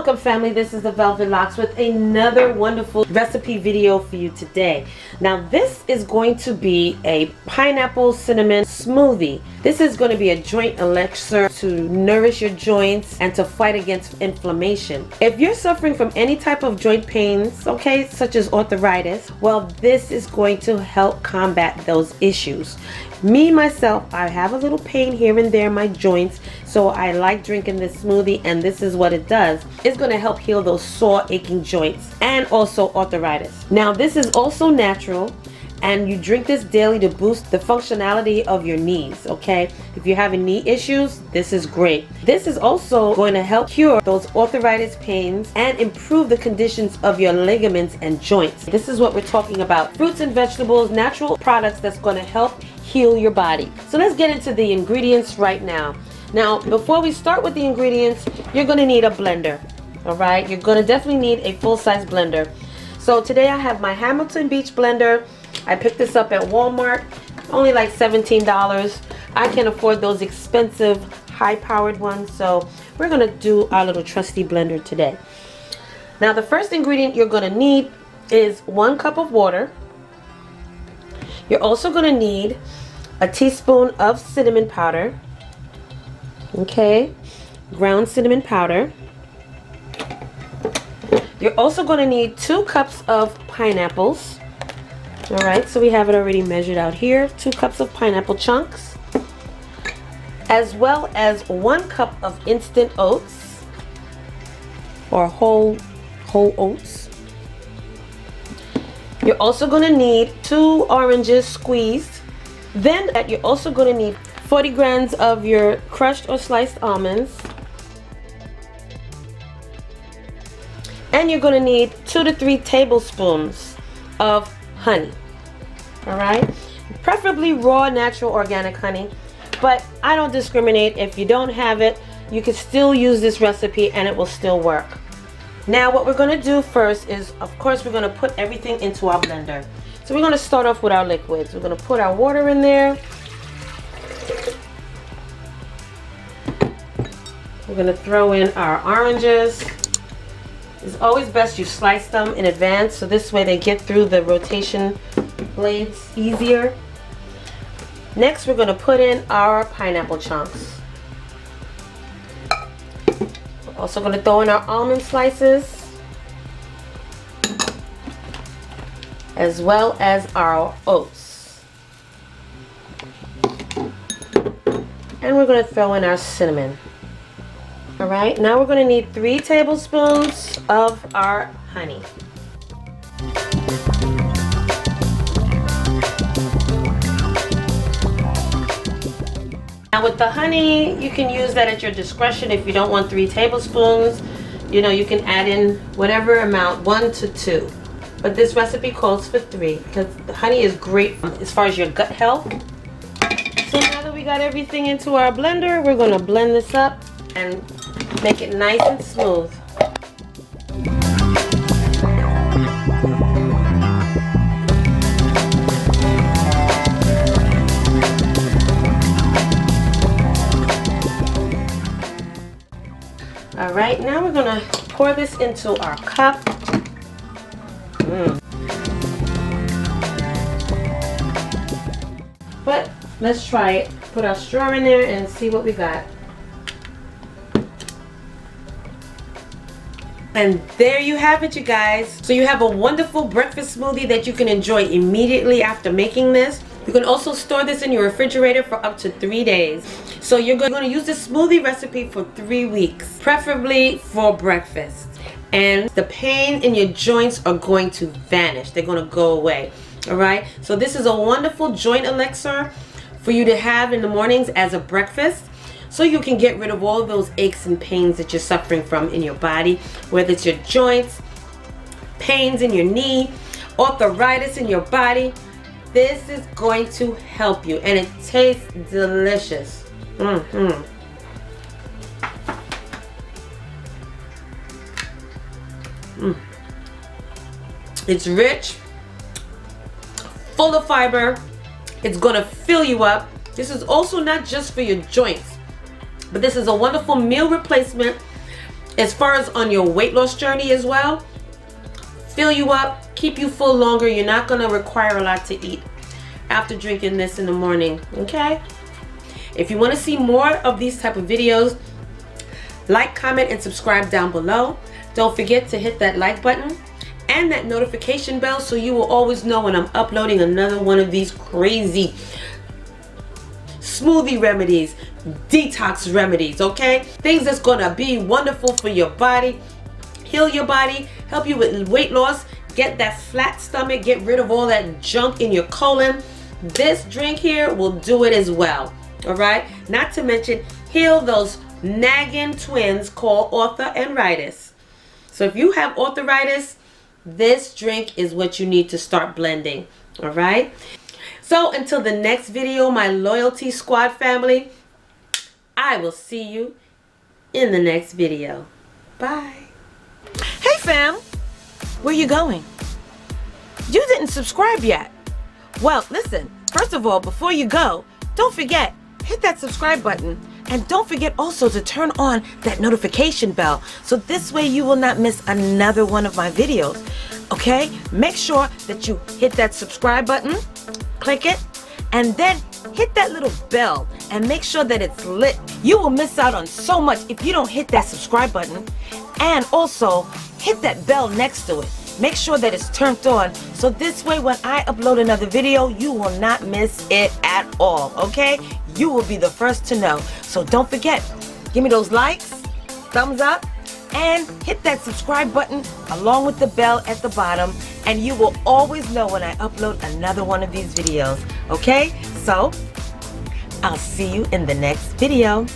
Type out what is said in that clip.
Welcome family, this is the Velvet Locks with another wonderful recipe video for you today. Now this is going to be a pineapple cinnamon smoothie. This is going to be a joint elixir to nourish your joints and to fight against inflammation. If you're suffering from any type of joint pains, okay, such as arthritis, well, this is going to help combat those issues. Me, myself, I have a little pain here and there in my joints, so I like drinking this smoothie, and this is what it does. It's going to help heal those sore, aching joints and also arthritis. Now, this is also natural, and you drink this daily to boost the functionality of your knees, okay? If you're having knee issues, this is great. This is also going to help cure those arthritis pains and improve the conditions of your ligaments and joints. This is what we're talking about. Fruits and vegetables, natural products that's going to help heal your body. So let's get into the ingredients right now. Now, before we start with the ingredients, you're going to need a blender, all right? You're going to definitely need a full-size blender. So today I have my Hamilton Beach blender. I picked this up at Walmart, only like $17. I can afford those expensive, high-powered ones, so we're going to do our little trusty blender today. Now, the first ingredient you're going to need is 1 cup of water. You're also going to need a teaspoon of cinnamon powder, okay, ground cinnamon powder. You're also going to need 2 cups of pineapples. All right, so we have it already measured out here. 2 cups of pineapple chunks, as well as 1 cup of instant oats or whole oats. You're also going to need 2 oranges squeezed. Then you're also going to need 40 grams of your crushed or sliced almonds. And you're going to need 2 to 3 tablespoons of honey. All right, preferably raw, natural, organic honey, but I don't discriminate. If you don't have it, you can still use this recipe and it will still work. Now what we're going to do first is, of course, we're going to put everything into our blender. So we're going to start off with our liquids. We're going to put our water in there. We're going to throw in our oranges. It's always best you slice them in advance, so this way they get through the rotation blades easier. Next, we're going to put in our pineapple chunks. We're also going to throw in our almond slices, as well as our oats. And we're going to throw in our cinnamon. All right, now we're going to need 3 tablespoons of our honey. Now with the honey, you can use that at your discretion. If you don't want 3 tablespoons, you know, you can add in whatever amount, 1 to 2. But this recipe calls for 3 because the honey is great as far as your gut health. So now that we got everything into our blender, we're going to blend this up and make it nice and smooth. All right, now we're gonna pour this into our cup. But let's try it. Put our straw in there and see what we got. And there you have it, you guys. So you have a wonderful breakfast smoothie that you can enjoy immediately after making this. You can also store this in your refrigerator for up to 3 days. So you're going to use this smoothie recipe for 3 weeks, preferably for breakfast. And the pain in your joints are going to vanish. They're going to go away. All right. So this is a wonderful joint elixir for you to have in the mornings as a breakfast, so you can get rid of all of those aches and pains that you're suffering from in your body, whether it's your joints, pains in your knee, arthritis in your body. This is going to help you, and it tastes delicious. It's rich, full of fiber. It's gonna fill you up. This is also not just for your joints, but this is a wonderful meal replacement as far as on your weight loss journey as well, fill you up, keep you full longer. You're not going to require a lot to eat after drinking this in the morning, okay? If you want to see more of these type of videos, like, comment, and subscribe down below. Don't forget to hit that like button and that notification bell so you will always know when I'm uploading another one of these crazy smoothie remedies, detox remedies, okay? Things that's gonna be wonderful for your body, heal your body, help you with weight loss, get that flat stomach, get rid of all that junk in your colon. This drink here will do it as well, all right? Not to mention heal those nagging twins called arthritis. So if you have arthritis, this drink is what you need to start blending, all right? So until the next video, my Loyalty Squad family, I will see you in the next video. Bye. Hey fam, where you going? You didn't subscribe yet. Well, listen, first of all, before you go, don't forget, hit that subscribe button. And don't forget also to turn on that notification bell, so this way you will not miss another one of my videos. Okay? Make sure that you hit that subscribe button, click it, and then hit that little bell and make sure that it's lit. You will miss out on so much if you don't hit that subscribe button, and also hit that bell next to it. Make sure that it's turned on, so this way when I upload another video, you will not miss it at all, okay? You will be the first to know. So don't forget, give me those likes, thumbs up, and hit that subscribe button along with the bell at the bottom, and you will always know when I upload another one of these videos, okay? So, I'll see you in the next video.